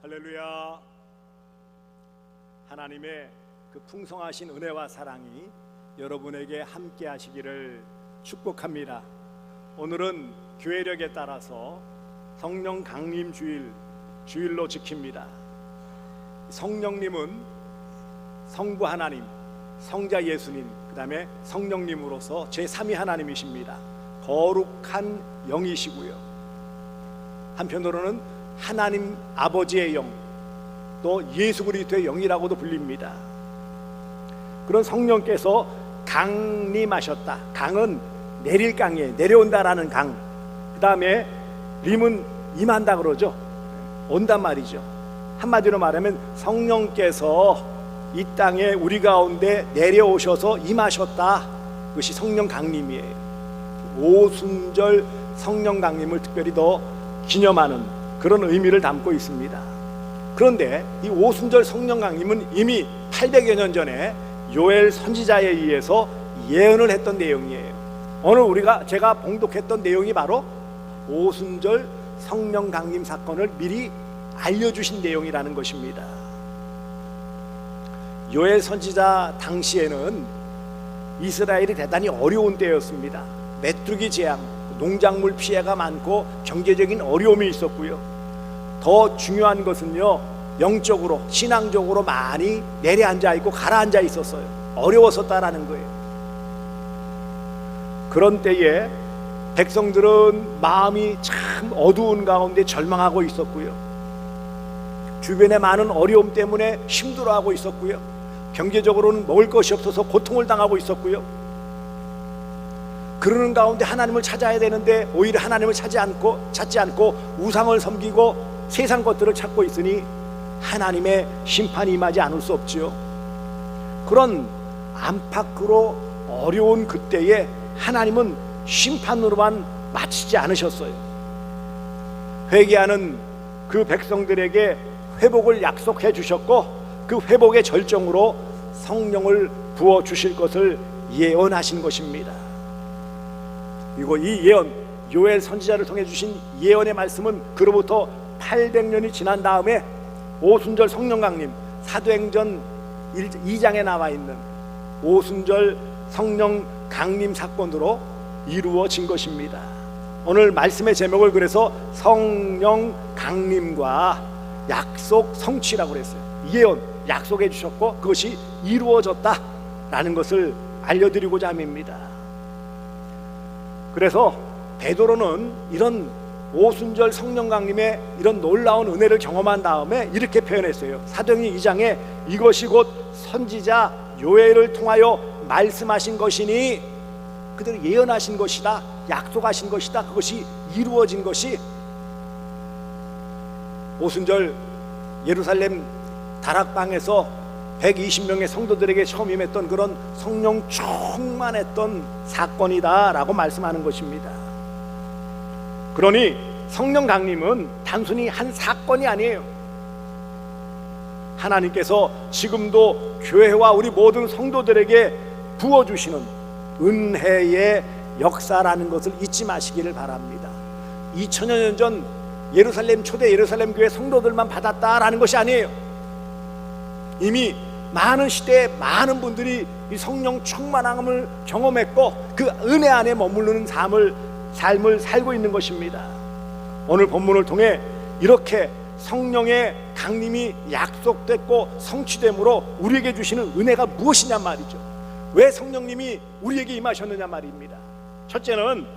할렐루야. 하나님의 그 풍성하신 은혜와 사랑이 여러분에게 함께 하시기를 축복합니다. 오늘은 교회력에 따라서 성령 강림 주일로 지킵니다. 성령님은 성부 하나님, 성자 예수님, 그 다음에 성령님으로서 제3위 하나님이십니다. 거룩한 영이시고요, 한편으로는 하나님 아버지의 영, 또 예수 그리스도의 영이라고도 불립니다. 그런 성령께서 강림하셨다. 강은 내릴 강이에요. 내려온다라는 강. 그 다음에 림은 임한다 그러죠. 온단 말이죠. 한마디로 말하면 성령께서 이 땅에 우리 가운데 내려오셔서 임하셨다. 그것이 성령 강림이에요. 오순절 성령 강림을 특별히 더 기념하는 그런 의미를 담고 있습니다. 그런데 이 오순절 성령 강림은 이미 800여 년 전에 요엘 선지자에 의해서 예언을 했던 내용이에요. 오늘 제가 봉독했던 내용이 바로 오순절 성령 강림 사건을 미리 알려주신 내용이라는 것입니다. 요엘 선지자 당시에는 이스라엘이 대단히 어려운 때였습니다. 메뚜기 재앙, 농작물 피해가 많고 경제적인 어려움이 있었고요. 더 중요한 것은요, 영적으로 신앙적으로 많이 내려앉아 있고 가라앉아 있었어요. 어려웠었다라는 거예요. 그런 때에 백성들은 마음이 참 어두운 가운데 절망하고 있었고요, 주변에 많은 어려움 때문에 힘들어하고 있었고요, 경제적으로는 먹을 것이 없어서 고통을 당하고 있었고요. 그러는 가운데 하나님을 찾아야 되는데 오히려 하나님을 찾지 않고 우상을 섬기고 세상 것들을 찾고 있으니 하나님의 심판이 임하지 않을 수 없지요. 그런 안팎으로 어려운 그때에 하나님은 심판으로만 마치지 않으셨어요. 회개하는 그 백성들에게 회복을 약속해 주셨고, 그 회복의 절정으로 성령을 부어 주실 것을 예언하신 것입니다. 그리고 이 예언, 요엘 선지자를 통해 주신 예언의 말씀은 그로부터 800년이 지난 다음에 오순절 성령 강림, 사도행전 2장에 나와 있는 오순절 성령 강림 사건으로 이루어진 것입니다. 오늘 말씀의 제목을 그래서 성령 강림과 약속 성취라고 그랬어요. 예언, 약속해 주셨고 그것이 이루어졌다라는 것을 알려드리고자 함입니다. 그래서 베드로는 이런 오순절 성령 강림의 이런 놀라운 은혜를 경험한 다음에 이렇게 표현했어요. 사도행전 2장에 이것이 곧 선지자 요엘을 통하여 말씀하신 것이니, 그대로 예언하신 것이다, 약속하신 것이다, 그것이 이루어진 것이 오순절 예루살렘 다락방에서 120명의 성도들에게 처음 임했던 그런 성령 충만했던 사건이다 라고 말씀하는 것입니다. 그러니 성령 강림은 단순히 한 사건이 아니에요. 하나님께서 지금도 교회와 우리 모든 성도들에게 부어주시는 은혜의 역사라는 것을 잊지 마시기를 바랍니다. 2000여 년 전 초대 예루살렘 교회 성도들만 받았다라는 것이 아니에요. 이미 많은 시대에 많은 분들이 이 성령 충만함을 경험했고 그 은혜 안에 머무르는 삶을 살고 있는 것입니다. 오늘 본문을 통해 이렇게 성령의 강림이 약속됐고 성취됨으로 우리에게 주시는 은혜가 무엇이냐 말이죠. 왜 성령님이 우리에게 임하셨느냐 말입니다. 첫째는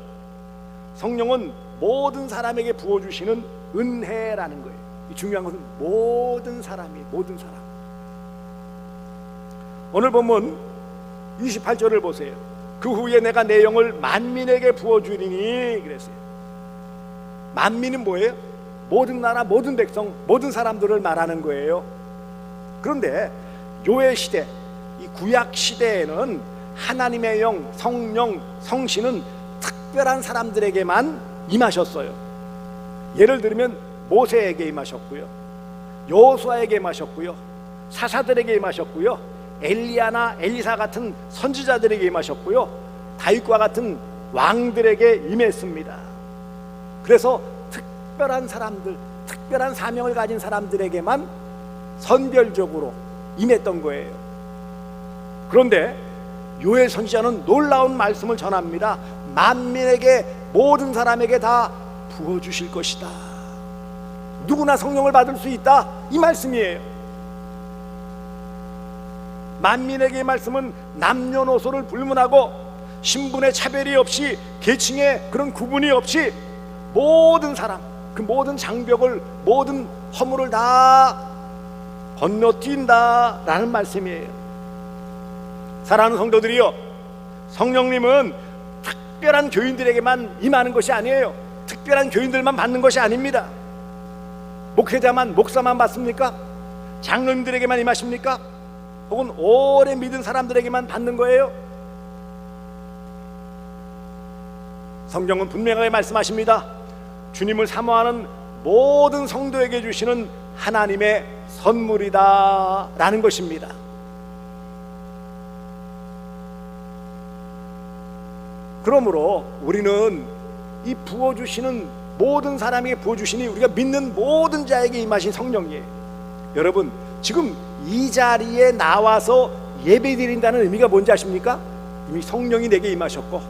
성령은 모든 사람에게 부어주시는 은혜라는 거예요. 이 중요한 것은 모든 사람이, 모든 사람. 오늘 본문 28절을 보세요. 그 후에 내가 내 영을 만민에게 부어주리니 그랬어요. 만민은 뭐예요? 모든 나라, 모든 백성, 모든 사람들을 말하는 거예요. 그런데 요엘 시대, 이 구약 시대에는 하나님의 영, 성령, 성신은 특별한 사람들에게만 임하셨어요. 예를 들면 모세에게 임하셨고요, 여호수아에게 임하셨고요, 사사들에게 임하셨고요, 엘리야나 엘리사 같은 선지자들에게 임하셨고요, 다윗과 같은 왕들에게 임했습니다. 그래서 특별한 사람들, 특별한 사명을 가진 사람들에게만 선별적으로 임했던 거예요. 그런데 요엘 선지자는 놀라운 말씀을 전합니다. 만민에게, 모든 사람에게 다 부어주실 것이다. 누구나 성령을 받을 수 있다, 이 말씀이에요. 만민에게 이 말씀은 남녀노소를 불문하고 신분의 차별이 없이, 계층의 그런 구분이 없이 모든 사람, 그 모든 장벽을, 모든 허물을 다 건너뛴다라는 말씀이에요. 사랑하는 성도들이요, 성령님은 특별한 교인들에게만 임하는 것이 아니에요. 특별한 교인들만 받는 것이 아닙니다. 목사만 받습니까? 장로님들에게만 임하십니까? 혹은 오래 믿은 사람들에게만 받는 거예요? 성경은 분명하게 말씀하십니다. 주님을 사모하는 모든 성도에게 주시는 하나님의 선물이다 라는 것입니다. 그러므로 우리는 이 부어주시는, 모든 사람에게 부어주시니 우리가 믿는 모든 자에게 임하신 성령이에요. 여러분, 지금 이 자리에 나와서 예배드린다는 의미가 뭔지 아십니까? 이미 성령이 내게 임하셨고,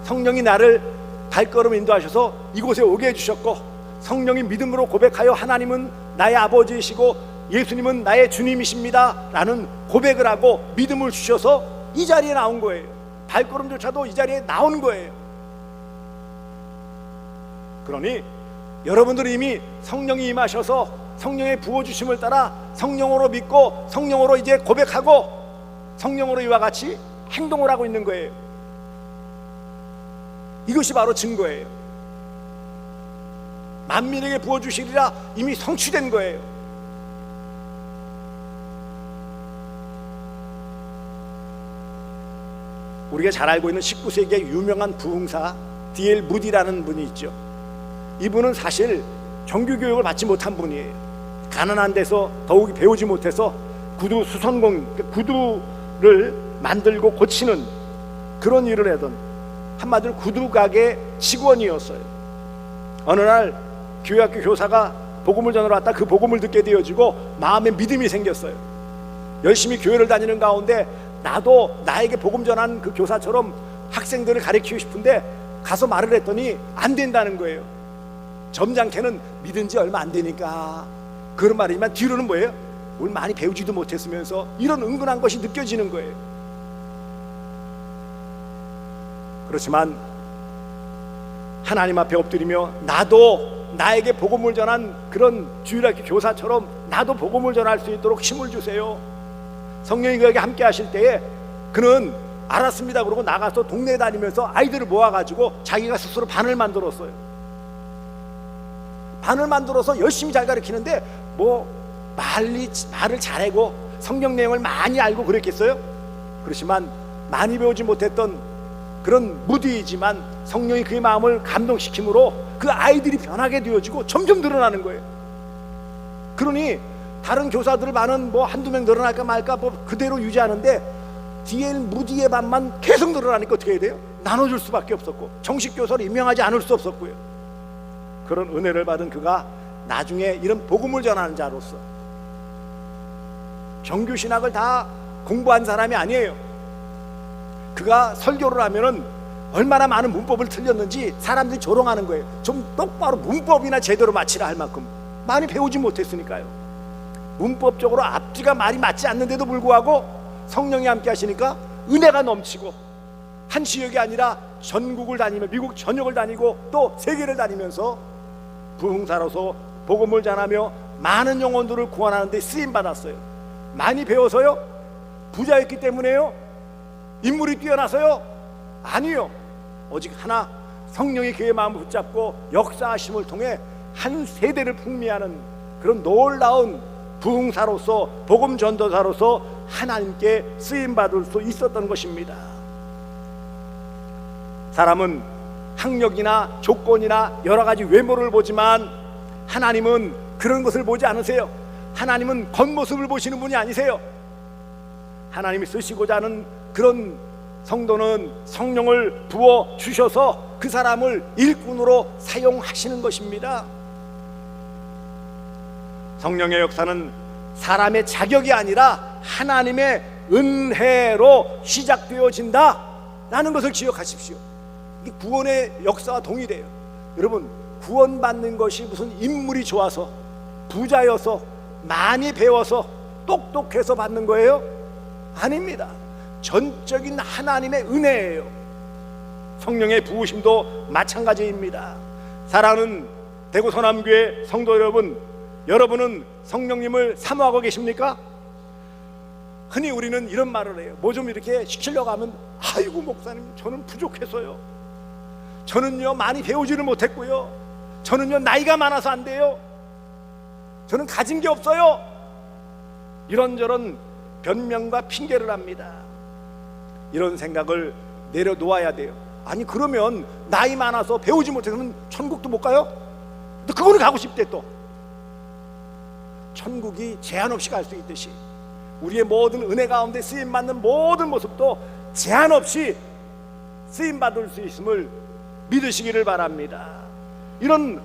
성령이 나를 발걸음 인도하셔서 이곳에 오게 해주셨고, 성령이 믿음으로 고백하여 하나님은 나의 아버지이시고 예수님은 나의 주님이십니다 라는 고백을 하고 믿음을 주셔서 이 자리에 나온 거예요. 발걸음조차도 이 자리에 나온 거예요. 그러니 여러분들은 이미 성령이 임하셔서 성령의 부어주심을 따라 성령으로 믿고 성령으로 이제 고백하고 성령으로 이와 같이 행동을 하고 있는 거예요. 이것이 바로 증거예요. 만민에게 부어주시리라 이미 성취된 거예요. 우리가 잘 알고 있는 19세기의 유명한 부흥사 D.L. 무디라는 분이 있죠. 이분은 사실 정규교육을 받지 못한 분이에요. 가난한 데서 더욱이 배우지 못해서 구두 수선공, 구두를 만들고 고치는 그런 일을 하던, 한마디로 구두 가게 직원이었어요. 어느 날 교회학교 교사가 복음을 전하러 왔다 그 복음을 듣게 되어지고 마음에 믿음이 생겼어요. 열심히 교회를 다니는 가운데 나도 나에게 복음 전한 그 교사처럼 학생들을 가르치고 싶은데 가서 말을 했더니 안 된다는 거예요. 점잖게는 믿은 지 얼마 안 되니까 그런 말이지만 뒤로는 뭐예요? 뭘 많이 배우지도 못했으면서 이런 은근한 것이 느껴지는 거예요. 그렇지만 하나님 앞에 엎드리며 나도 나에게 복음을 전한 그런 주일학교 교사처럼 나도 복음을 전할 수 있도록 힘을 주세요. 성령이 그에게 함께 하실 때에 그는 알았습니다 그러고 나가서 동네에 다니면서 아이들을 모아가지고 자기가 스스로 반을 만들었어요. 반을 만들어서 열심히 잘 가르치는데 뭐 말을 잘하고 성경 내용을 많이 알고 그랬겠어요? 그렇지만 많이 배우지 못했던 그런 무디이지만 성령이 그의 마음을 감동시킴으로 그 아이들이 변하게 되어지고 점점 늘어나는 거예요. 그러니 다른 교사들 반은 뭐 한두 명 늘어날까 말까 뭐 그대로 유지하는데 D.L. 무디의 반만 계속 늘어나니까 어떻게 해야 돼요? 나눠줄 수밖에 없었고 정식 교사를 임명하지 않을 수 없었고요. 그런 은혜를 받은 그가 나중에 이런 복음을 전하는 자로서 정규신학을 다 공부한 사람이 아니에요. 그가 설교를 하면은 얼마나 많은 문법을 틀렸는지 사람들이 조롱하는 거예요. 좀 똑바로 문법이나 제대로 맞히라 할 만큼 많이 배우지 못했으니까요. 문법적으로 앞뒤가 말이 맞지 않는데도 불구하고 성령이 함께 하시니까 은혜가 넘치고 한 지역이 아니라 전국을 다니며 미국 전역을 다니고 또 세계를 다니면서 부흥사로서 복음을 전하며 많은 영혼들을 구원하는 데 쓰임받았어요. 많이 배워서요? 부자였기 때문에요? 인물이 뛰어나서요? 아니요. 오직 하나, 성령이 그의 마음을 붙잡고 역사하심을 통해 한 세대를 풍미하는 그런 놀라운 부흥사로서 복음 전도사로서 하나님께 쓰임받을 수 있었던 것입니다. 사람은 학력이나 조건이나 여러 가지 외모를 보지만 하나님은 그런 것을 보지 않으세요. 하나님은 겉모습을 보시는 분이 아니세요. 하나님이 쓰시고자 하는 그런 성도는 성령을 부어 주셔서 그 사람을 일꾼으로 사용하시는 것입니다. 성령의 역사는 사람의 자격이 아니라 하나님의 은혜로 시작되어진다 라는 것을 기억하십시오. 이 구원의 역사와 동일해요. 여러분, 구원받는 것이 무슨 인물이 좋아서 부자여서 많이 배워서 똑똑해서 받는 거예요? 아닙니다. 전적인 하나님의 은혜예요. 성령의 부으심도 마찬가지입니다. 사랑하는 대구 서남교회 성도 여러분, 여러분은 성령님을 사모하고 계십니까? 흔히 우리는 이런 말을 해요. 뭐 좀 이렇게 시키려고 하면, 아이고 목사님, 저는 부족해서요, 저는요 많이 배우지를 못했고요, 저는요 나이가 많아서 안 돼요, 저는 가진 게 없어요, 이런저런 변명과 핑계를 합니다. 이런 생각을 내려놓아야 돼요. 아니, 그러면 나이 많아서 배우지 못해서는 천국도 못 가요? 근데 그거는 가고 싶대. 또 천국이 제한 없이 갈 수 있듯이 우리의 모든 은혜 가운데 쓰임받는 모든 모습도 제한 없이 쓰임받을 수 있음을 믿으시기를 바랍니다. 이런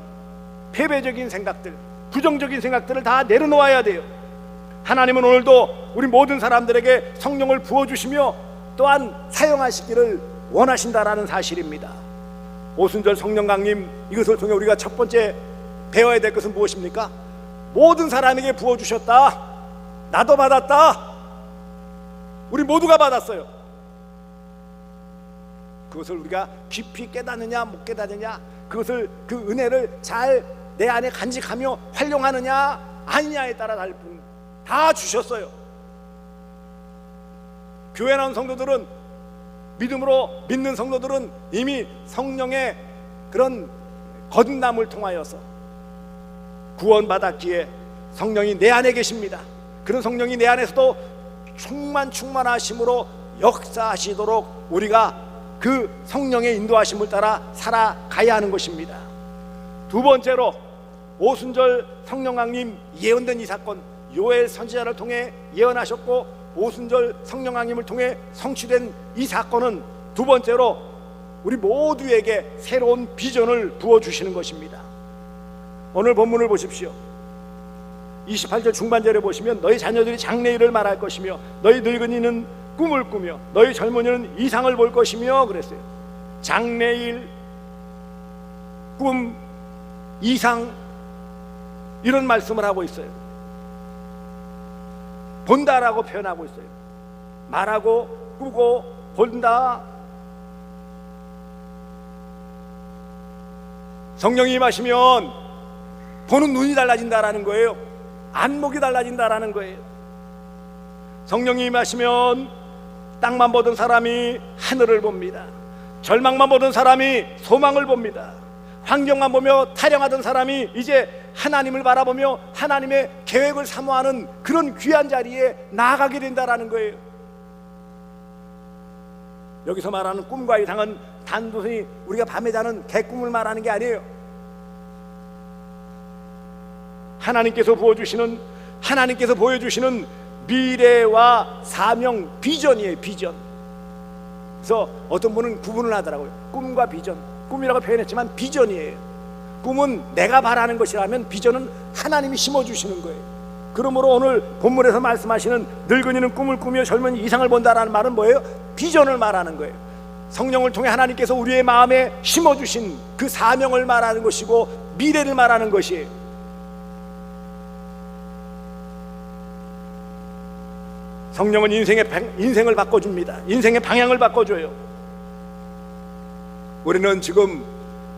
패배적인 생각들, 부정적인 생각들을 다 내려놓아야 돼요. 하나님은 오늘도 우리 모든 사람들에게 성령을 부어주시며 또한 사용하시기를 원하신다라는 사실입니다. 오순절 성령 강림, 이것을 통해 우리가 첫 번째 배워야 될 것은 무엇입니까? 모든 사람에게 부어주셨다. 나도 받았다. 우리 모두가 받았어요. 그것을 우리가 깊이 깨닫느냐 못 깨닫느냐, 그것을, 그 은혜를 잘 내 안에 간직하며 활용하느냐 아니냐에 따라 다를 뿐, 다 주셨어요. 교회 나온 성도들은, 믿음으로 믿는 성도들은 이미 성령의 그런 거듭남을 통하여서 구원받았기에 성령이 내 안에 계십니다. 그런 성령이 내 안에서도 충만하심으로 역사하시도록 우리가 그 성령의 인도하심을 따라 살아가야 하는 것입니다. 두 번째로, 오순절 성령 강림 예언된 이 사건, 요엘 선지자를 통해 예언하셨고 오순절 성령 강림을 통해 성취된 이 사건은 두 번째로 우리 모두에게 새로운 비전을 부어주시는 것입니다. 오늘 본문을 보십시오. 28절 중반절에 보시면, 너희 자녀들이 장래일을 말할 것이며 너희 늙은이는 꿈을 꾸며 너희 젊은이는 이상을 볼 것이며 그랬어요. 장래일, 꿈, 이상, 이런 말씀을 하고 있어요. 본다라고 표현하고 있어요. 말하고 꾸고 본다. 성령이 임하시면 보는 눈이 달라진다라는 거예요. 안목이 달라진다라는 거예요. 성령이 임하시면 땅만 보던 사람이 하늘을 봅니다. 절망만 보던 사람이 소망을 봅니다. 환경만 보며 타령하던 사람이 이제 하나님을 바라보며 하나님의 계획을 사모하는 그런 귀한 자리에 나아가게 된다라는 거예요. 여기서 말하는 꿈과 이상은 단순히 우리가 밤에 자는 개꿈을 말하는 게 아니에요. 하나님께서 부어주시는, 하나님께서 보여주시는 미래와 사명, 비전이에요. 비전. 그래서 어떤 분은 구분을 하더라고요. 꿈과 비전. 꿈이라고 표현했지만 비전이에요. 꿈은 내가 바라는 것이라면 비전은 하나님이 심어주시는 거예요. 그러므로 오늘 본문에서 말씀하시는 늙은이는 꿈을 꾸며 젊은이 이상을 본다라는 말은 뭐예요? 비전을 말하는 거예요. 성령을 통해 하나님께서 우리의 마음에 심어주신 그 사명을 말하는 것이고 미래를 말하는 것이에요. 성령은 인생을 바꿔줍니다. 인생의 방향을 바꿔줘요. 우리는 지금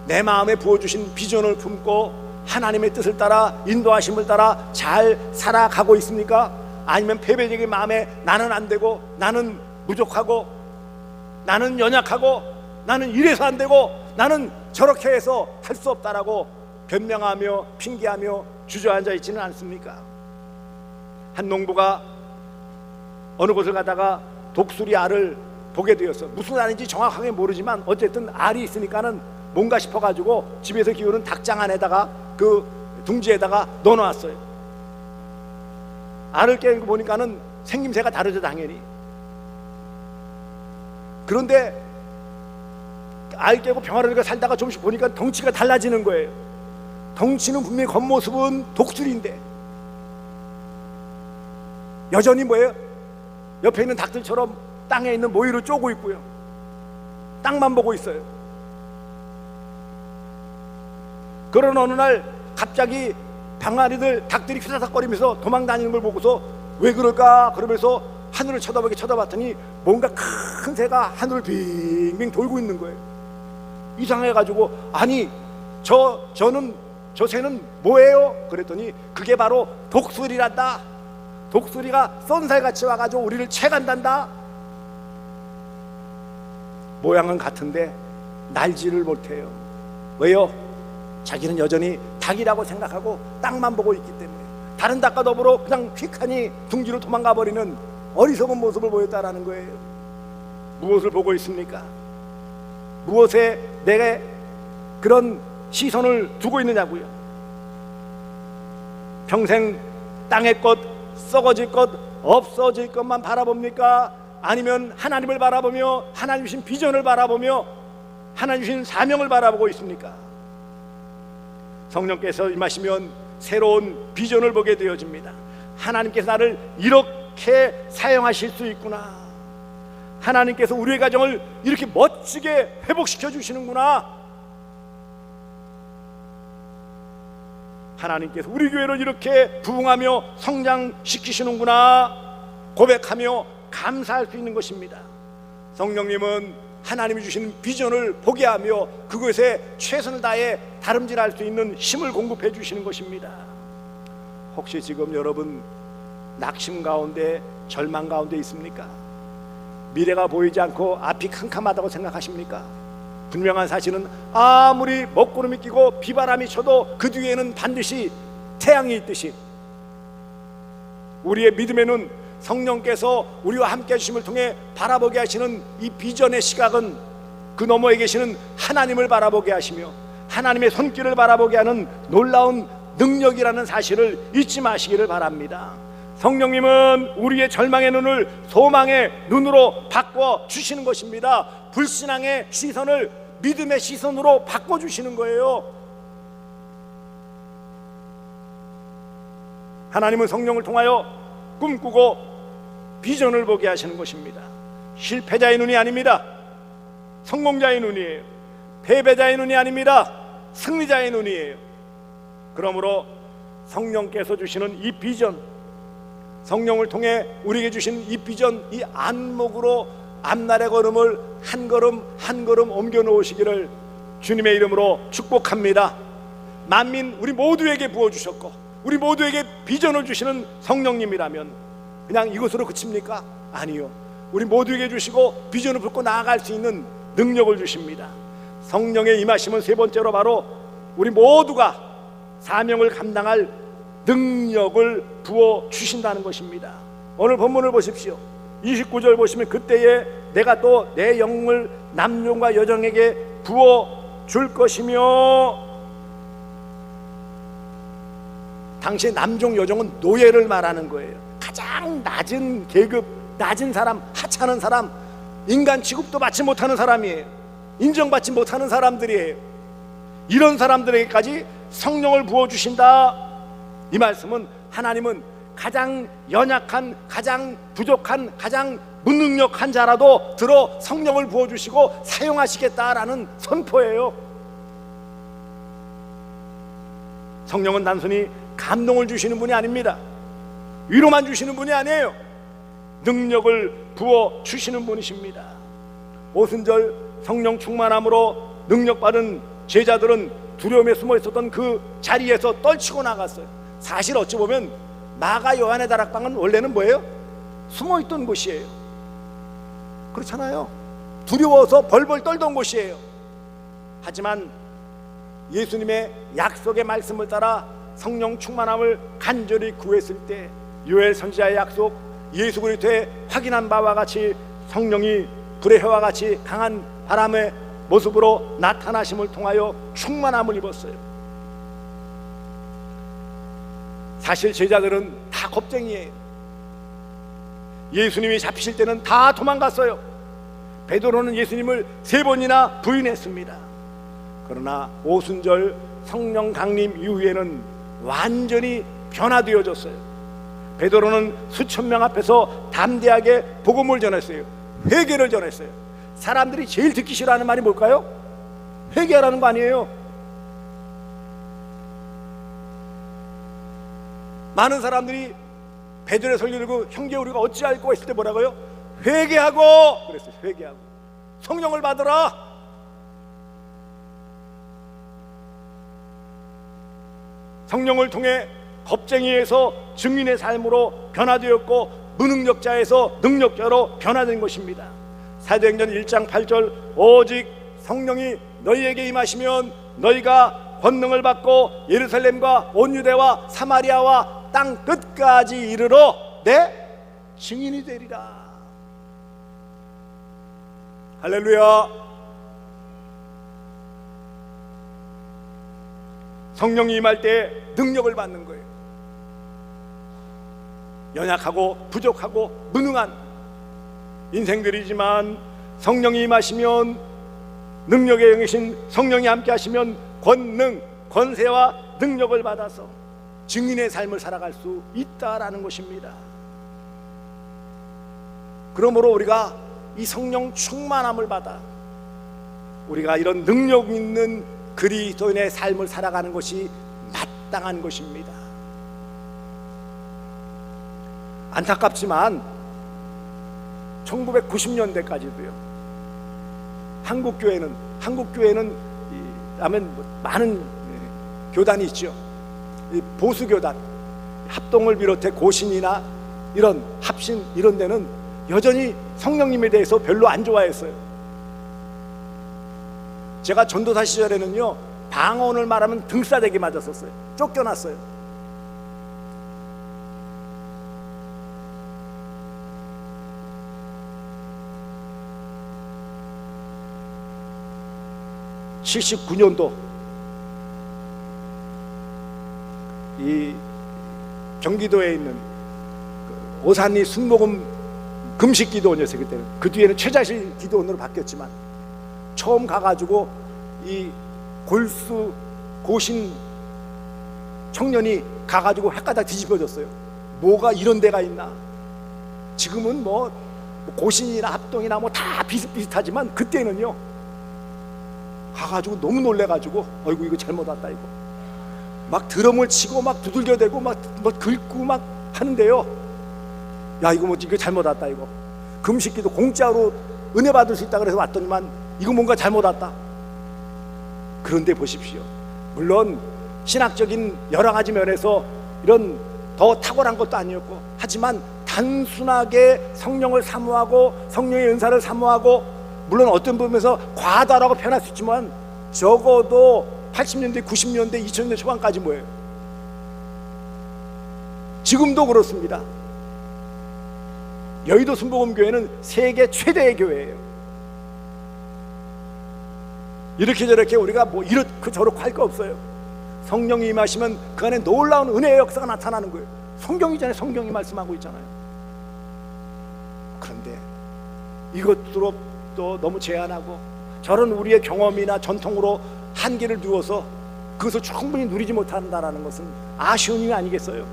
내 마음에 부어주신 비전을 품고 하나님의 뜻을 따라, 인도하심을 따라 잘 살아가고 있습니까? 아니면 패배적인 마음에 나는 안 되고, 나는 부족하고, 나는 연약하고, 나는 이래서 안 되고, 나는 저렇게 해서 할 수 없다라고 변명하며 핑계하며 주저앉아 있지는 않습니까? 한 농부가 어느 곳을 가다가 독수리 알을 보게 되었어. 무슨 알인지 정확하게 모르지만 어쨌든 알이 있으니까는 뭔가 싶어가지고 집에서 키우는 닭장 안에다가, 그 둥지에다가 넣어놨어요. 알을 깨고 보니까는 생김새가 다르죠, 당연히. 그런데 알 깨고 평화롭게 살다가 조금씩 보니까 덩치가 달라지는 거예요. 덩치는 분명히 겉모습은 독수리인데 여전히 뭐예요? 옆에 있는 닭들처럼 땅에 있는 모이를 쪼고 있고요. 땅만 보고 있어요. 그런 어느 날 갑자기 방아리들 닭들이 휘사삭거리면서 도망다니는 걸 보고서 왜 그럴까 그러면서 하늘을 쳐다봤더니 뭔가 큰 새가 하늘을 빙빙 돌고 있는 거예요. 이상해가지고 아니 저 새는 뭐예요? 그랬더니 그게 바로 독수리란다. 독수리가 쏜살같이 와가지고 우리를 채간단다. 모양은 같은데 날지를 못해요. 왜요? 자기는 여전히 닭이라고 생각하고 땅만 보고 있기 때문에 다른 닭과 더불어 그냥 휙하니 둥지로 도망가 버리는 어리석은 모습을 보였다라는 거예요. 무엇을 보고 있습니까? 무엇에 내가 그런 시선을 두고 있느냐고요. 평생 땅의 것, 썩어질 것, 없어질 것만 바라봅니까? 아니면 하나님을 바라보며 하나님 주신 비전을 바라보며 하나님 주신 사명을 바라보고 있습니까? 성령께서 임하시면 새로운 비전을 보게 되어집니다. 하나님께서 나를 이렇게 사용하실 수 있구나. 하나님께서 우리의 가정을 이렇게 멋지게 회복시켜 주시는구나. 하나님께서 우리 교회를 이렇게 부흥하며 성장시키시는구나 고백하며 감사할 수 있는 것입니다. 성령님은 하나님이 주시는 비전을 보게 하며 그것에 최선을 다해 다름질할 수 있는 힘을 공급해 주시는 것입니다. 혹시 지금 여러분 낙심 가운데 절망 가운데 있습니까? 미래가 보이지 않고 앞이 캄캄하다고 생각하십니까? 분명한 사실은 아무리 먹구름이 끼고 비바람이 쳐도 그 뒤에는 반드시 태양이 있듯이 우리의 믿음의 눈, 성령께서 우리와 함께 해주심을 통해 바라보게 하시는 이 비전의 시각은 그 너머에 계시는 하나님을 바라보게 하시며 하나님의 손길을 바라보게 하는 놀라운 능력이라는 사실을 잊지 마시기를 바랍니다. 성령님은 우리의 절망의 눈을 소망의 눈으로 바꿔 주시는 것입니다. 불신앙의 시선을 믿음의 시선으로 바꿔 주시는 거예요. 하나님은 성령을 통하여 꿈꾸고 비전을 보게 하시는 것입니다. 실패자의 눈이 아닙니다. 성공자의 눈이에요. 패배자의 눈이 아닙니다. 승리자의 눈이에요. 그러므로 성령께서 주시는 이 비전, 성령을 통해 우리에게 주신 이 비전, 이 안목으로 앞날의 걸음을 한 걸음 한 걸음 옮겨 놓으시기를 주님의 이름으로 축복합니다. 만민 우리 모두에게 부어주셨고 우리 모두에게 비전을 주시는 성령님이라면 그냥 이것으로 그칩니까? 아니요. 우리 모두에게 주시고 비전을 붙고 나아갈 수 있는 능력을 주십니다. 성령의 임하심은 세 번째로 바로 우리 모두가 사명을 감당할 능력을 부어 주신다는 것입니다. 오늘 본문을 보십시오. 29절 보시면 그때에 내가 또 내 영을 남종과 여종에게 부어 줄 것이며, 당시 남종 여종은 노예를 말하는 거예요. 가장 낮은 계급, 낮은 사람, 하찮은 사람, 인간 취급도 받지 못하는 사람이에요. 인정받지 못하는 사람들이에요. 이런 사람들에게까지 성령을 부어주신다. 이 말씀은 하나님은 가장 연약한, 가장 부족한, 가장 무능력한 자라도 들어 성령을 부어주시고 사용하시겠다라는 선포예요. 성령은 단순히 감동을 주시는 분이 아닙니다. 위로만 주시는 분이 아니에요. 능력을 부어 주시는 분이십니다. 오순절 성령 충만함으로 능력받은 제자들은 두려움에 숨어 있었던 그 자리에서 떨치고 나갔어요. 사실 어찌 보면 마가 요한의 다락방은 원래는 뭐예요? 숨어 있던 곳이에요. 그렇잖아요. 두려워서 벌벌 떨던 곳이에요. 하지만 예수님의 약속의 말씀을 따라 성령 충만함을 간절히 구했을 때 요엘 선지자의 약속, 예수 그리스도의 확인한 바와 같이 성령이 불의 해와 같이 강한 바람의 모습으로 나타나심을 통하여 충만함을 입었어요. 사실 제자들은 다 겁쟁이에요. 예수님이 잡히실 때는 다 도망갔어요. 베드로는 예수님을 3번이나 부인했습니다. 그러나 오순절 성령 강림 이후에는 완전히 변화되어졌어요. 베드로는 수천 명 앞에서 담대하게 복음을 전했어요. 회개를 전했어요. 사람들이 제일 듣기 싫어하는 말이 뭘까요? 회개하라는 거 아니에요? 많은 사람들이 베드로의 설교 듣고 형제 우리가 어찌할꼬 했을 때 뭐라고요? 회개하고 그랬어요. 회개하고 성령을 받으라. 성령을 통해 겁쟁이에서 증인의 삶으로 변화되었고 무능력자에서 능력자로 변화된 것입니다. 사도행전 1장 8절 오직 성령이 너희에게 임하시면 너희가 권능을 받고 예루살렘과 온 유대와 사마리아와 땅 끝까지 이르러 내 증인이 되리라. 할렐루야. 성령이 임할 때 능력을 받는 거예요. 연약하고 부족하고 무능한 인생들이지만 성령이 임하시면 능력의 영이신 성령이 함께 하시면 권능, 권세와 능력을 받아서 증인의 삶을 살아갈 수 있다라는 것입니다. 그러므로 우리가 이 성령 충만함을 받아 우리가 이런 능력 있는 그리스도인의 삶을 살아가는 것이 마땅한 것입니다. 안타깝지만 1990년대까지도요 한국교회는 하면 많은 교단이 있죠. 보수교단, 합동을 비롯해 고신이나 이런 합신 이런 데는 여전히 성령님에 대해서 별로 안 좋아했어요. 제가 전도사 시절에는요 방언을 말하면 등싸대기 맞았었어요. 쫓겨났어요. (79년도) 이 경기도에 있는 오산리 순복음 금식기도원이었어요. 그때는. 그 뒤에는 최자실 기도원으로 바뀌었지만 처음 가가지고 이 골수 고신 청년이 가가지고 헷가닥 뒤집어졌어요. 뭐가 이런 데가 있나. 지금은 뭐 고신이나 합동이나 뭐 다 비슷비슷하지만 그때는요 가가지고 너무 놀래가지고 어이구 이거 잘못 왔다 이거 막 드럼을 치고 막 두들겨대고 막 뭐 긁고 막 하는데요. 야 이거 뭐지 이거 잘못 왔다 이거 금식기도 공짜로 은혜 받을 수 있다 그래서 왔더니만 이거 뭔가 잘못 왔다. 그런데 보십시오. 물론 신학적인 여러 가지 면에서 이런 더 탁월한 것도 아니었고 하지만 단순하게 성령을 사모하고 성령의 은사를 사모하고 물론 어떤 부분에서 과다라고 표현할 수 있지만 적어도 80년대, 90년대, 2000년대 초반까지 뭐예요? 지금도 그렇습니다. 여의도 순복음교회는 세계 최대의 교회예요. 이렇게 저렇게 우리가 뭐 이렇게 저렇게 할 거 없어요. 성령이 임하시면 그 안에 놀라운 은혜의 역사가 나타나는 거예요. 성경이잖아요. 성경이 말씀하고 있잖아요. 그런데 이것으로 또 너무 제한하고 저런 우리의 경험이나 전통으로 한계를 두어서 그것을 충분히 누리지 못한다는 것은 아쉬운 일이 아니겠어요?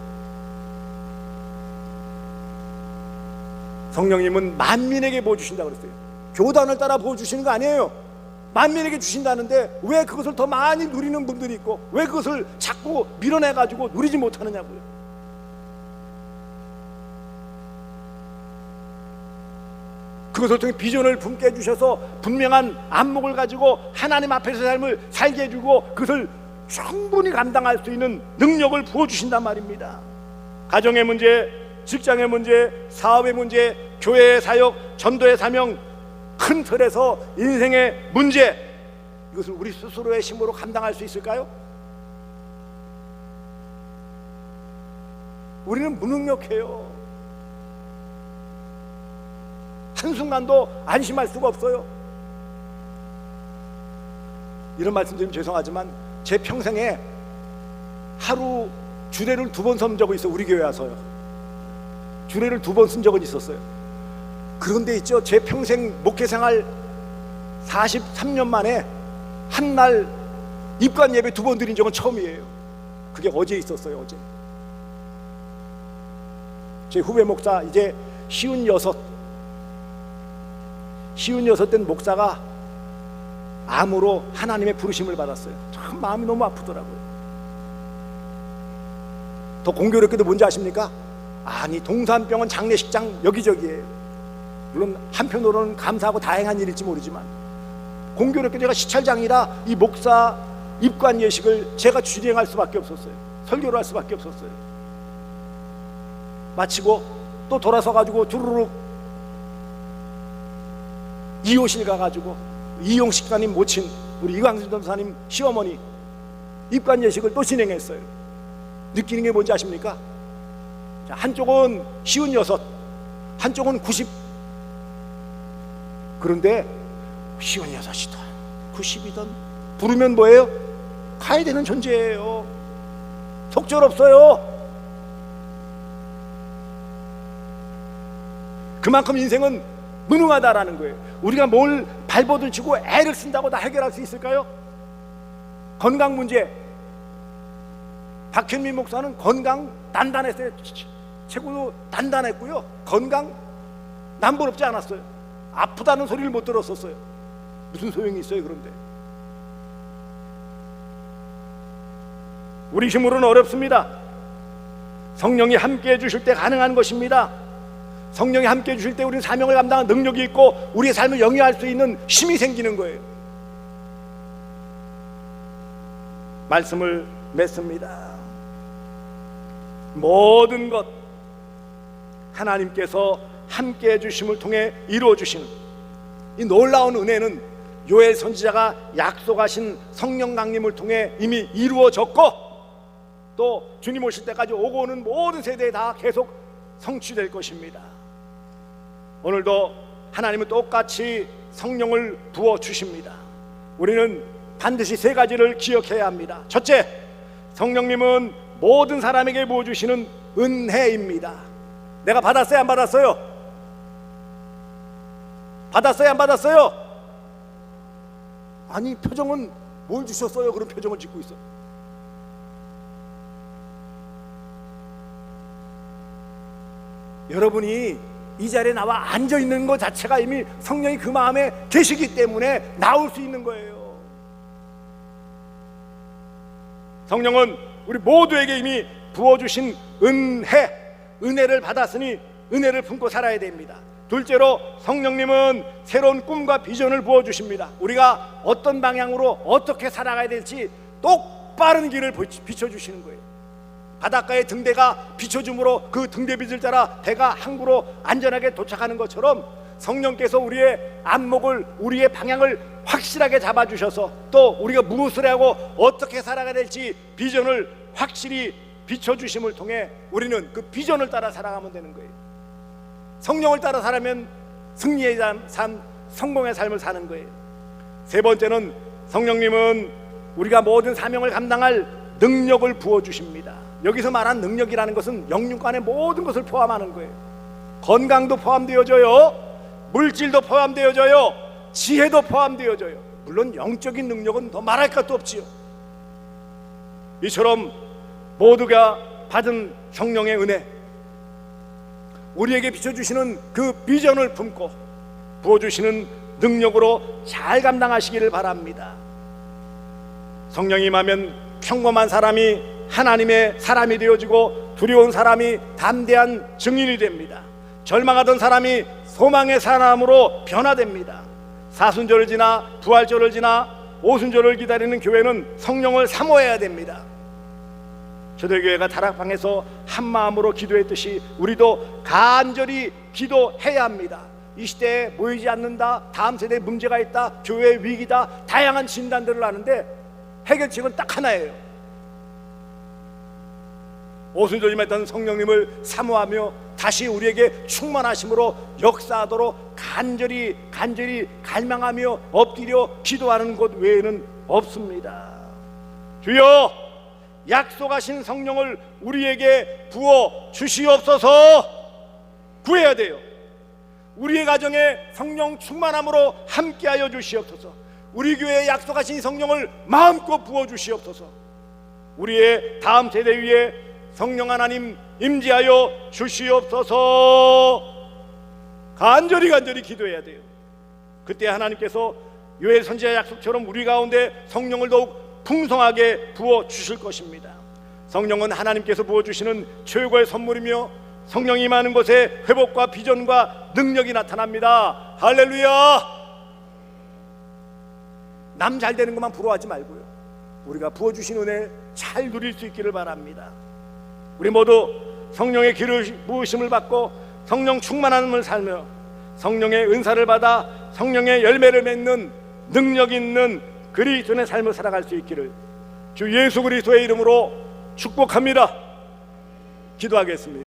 성령님은 만민에게 부어주신다고 그랬어요. 교단을 따라 부어주시는 거 아니에요. 만민에게 주신다는데 왜 그것을 더 많이 누리는 분들이 있고 왜 그것을 자꾸 밀어내가지고 누리지 못하느냐고요. 그것을 통해 비전을 품게 해주셔서 분명한 안목을 가지고 하나님 앞에서 삶을 살게 해주고 그것을 충분히 감당할 수 있는 능력을 부어주신단 말입니다. 가정의 문제, 직장의 문제, 사업의 문제, 교회의 사역, 전도의 사명, 큰 틀에서 인생의 문제, 이것을 우리 스스로의 힘으로 감당할 수 있을까요? 우리는 무능력해요. 한순간도 안심할 수가 없어요. 이런 말씀 드리면 죄송하지만 제 평생에 하루 주례를 2번 쓴 적이 있어요. 우리 교회 와서요. 주례를 2번 쓴 적은 있었어요. 그런데 있죠, 제 평생 목회생활 43년 만에 한날 입관 예배 2번 드린 적은 처음이에요. 그게 어제 있었어요. 어제 제 후배 목사 이제 56 된 목사가 암으로 하나님의 부르심을 받았어요. 참 마음이 너무 아프더라고요. 더 공교롭게도 뭔지 아십니까? 아니, 동산병원 장례식장 여기저기예요. 물론 한편으로는 감사하고 다행한 일일지 모르지만, 공교롭게 제가 시찰장이라 이 목사 입관 예식을 제가 주행할 수밖에 없었어요. 설교를 할 수밖에 없었어요. 마치고 또 돌아서 가지고 주르륵 이호실 가가지고 이용 식사님 모친 우리 이광수 전사님 시어머니 입관 예식을 또 진행했어요. 느끼는 게 뭔지 아십니까? 자, 한쪽은 56, 한쪽은 90. 그런데 56이든 90이든 부르면 뭐예요? 가야 되는 존재예요. 속절없어요. 그만큼 인생은 무능하다라는 거예요. 우리가 뭘 발버둥 치고 애를 쓴다고 다 해결할 수 있을까요? 건강 문제, 박현민 목사는 건강 단단했어요. 최고로 단단했고요. 건강 남부럽지 않았어요. 아프다는 소리를 못 들었었어요. 무슨 소용이 있어요? 그런데 우리 힘으로는 어렵습니다. 성령이 함께 해주실 때 가능한 것입니다. 성령이 함께 해주실 때 우리는 사명을 감당하는 능력이 있고 우리의 삶을 영위할 수 있는 힘이 생기는 거예요. 말씀을 맺습니다. 모든 것 하나님께서 함께 해주심을 통해 이루어주시는 이 놀라운 은혜는 요엘 선지자가 약속하신 성령 강림을 통해 이미 이루어졌고, 또 주님 오실 때까지 오고 오는 모든 세대에 다 계속 성취될 것입니다. 오늘도 하나님은 똑같이 성령을 부어주십니다. 우리는 반드시 세 가지를 기억해야 합니다. 첫째, 성령님은 모든 사람에게 부어주시는 은혜입니다. 내가 받았어요? 안 받았어요? 받았어요? 안 받았어요? 아니, 표정은 뭘 주셨어요? 그런 표정을 짓고 있어. 여러분이 이 자리에 나와 앉아있는 것 자체가 이미 성령이 그 마음에 계시기 때문에 나올 수 있는 거예요. 성령은 우리 모두에게 이미 부어주신 은혜를 받았으니 은혜를 품고 살아야 됩니다. 둘째로, 성령님은 새로운 꿈과 비전을 부어주십니다. 우리가 어떤 방향으로 어떻게 살아가야 될지 똑바른 길을 비춰주시는 거예요. 바닷가의 등대가 비춰줌으로 그 등대빛을 따라 배가 항구로 안전하게 도착하는 것처럼 성령께서 우리의 안목을, 우리의 방향을 확실하게 잡아주셔서 또 우리가 무엇을 하고 어떻게 살아가야 될지 비전을 확실히 비춰주심을 통해 우리는 그 비전을 따라 살아가면 되는 거예요. 성령을 따라 살면 승리의 삶, 성공의 삶을 사는 거예요. 세 번째는, 성령님은 우리가 모든 사명을 감당할 능력을 부어주십니다. 여기서 말한 능력이라는 것은 영육간의 모든 것을 포함하는 거예요. 건강도 포함되어져요, 물질도 포함되어져요, 지혜도 포함되어져요. 물론 영적인 능력은 더 말할 것도 없지요. 이처럼 모두가 받은 성령의 은혜, 우리에게 비춰주시는 그 비전을 품고 부어주시는 능력으로 잘 감당하시기를 바랍니다. 성령이 임하면 평범한 사람이 하나님의 사람이 되어지고 두려운 사람이 담대한 증인이 됩니다. 절망하던 사람이 소망의 사람으로 변화됩니다. 사순절을 지나 부활절을 지나 오순절을 기다리는 교회는 성령을 사모해야 됩니다. 초대교회가 다락방에서 한마음으로 기도했듯이 우리도 간절히 기도해야 합니다. 이 시대에 모이지 않는다, 다음 세대에 문제가 있다, 교회의 위기다, 다양한 진단들을 하는데 해결책은 딱 하나예요. 오순절에 했던 성령님을 사모하며 다시 우리에게 충만하심으로 역사하도록 간절히 갈망하며 엎드려 기도하는 것 외에는 없습니다. 주여, 약속하신 성령을 우리에게 부어 주시옵소서. 구해야 돼요. 우리의 가정에 성령 충만함으로 함께하여 주시옵소서. 우리 교회에 약속하신 성령을 마음껏 부어 주시옵소서. 우리의 다음 세대 위에 성령 하나님 임재하여 주시옵소서. 간절히 기도해야 돼요. 그때 하나님께서 요엘 선지자 약속처럼 우리 가운데 성령을 더욱 풍성하게 부어 주실 것입니다. 성령은 하나님께서 부어 주시는 최고의 선물이며 성령이 임하는 곳에 회복과 비전과 능력이 나타납니다. 할렐루야. 남 잘 되는 것만 부러워하지 말고요, 우리가 부어주신 은혜 잘 누릴 수 있기를 바랍니다. 우리 모두 성령의 기름 부으심을 받고 성령 충만함을 살며 성령의 은사를 받아 성령의 열매를 맺는 능력 있는 그리스도인의 삶을 살아갈 수 있기를 주 예수 그리스도의 이름으로 축복합니다. 기도하겠습니다.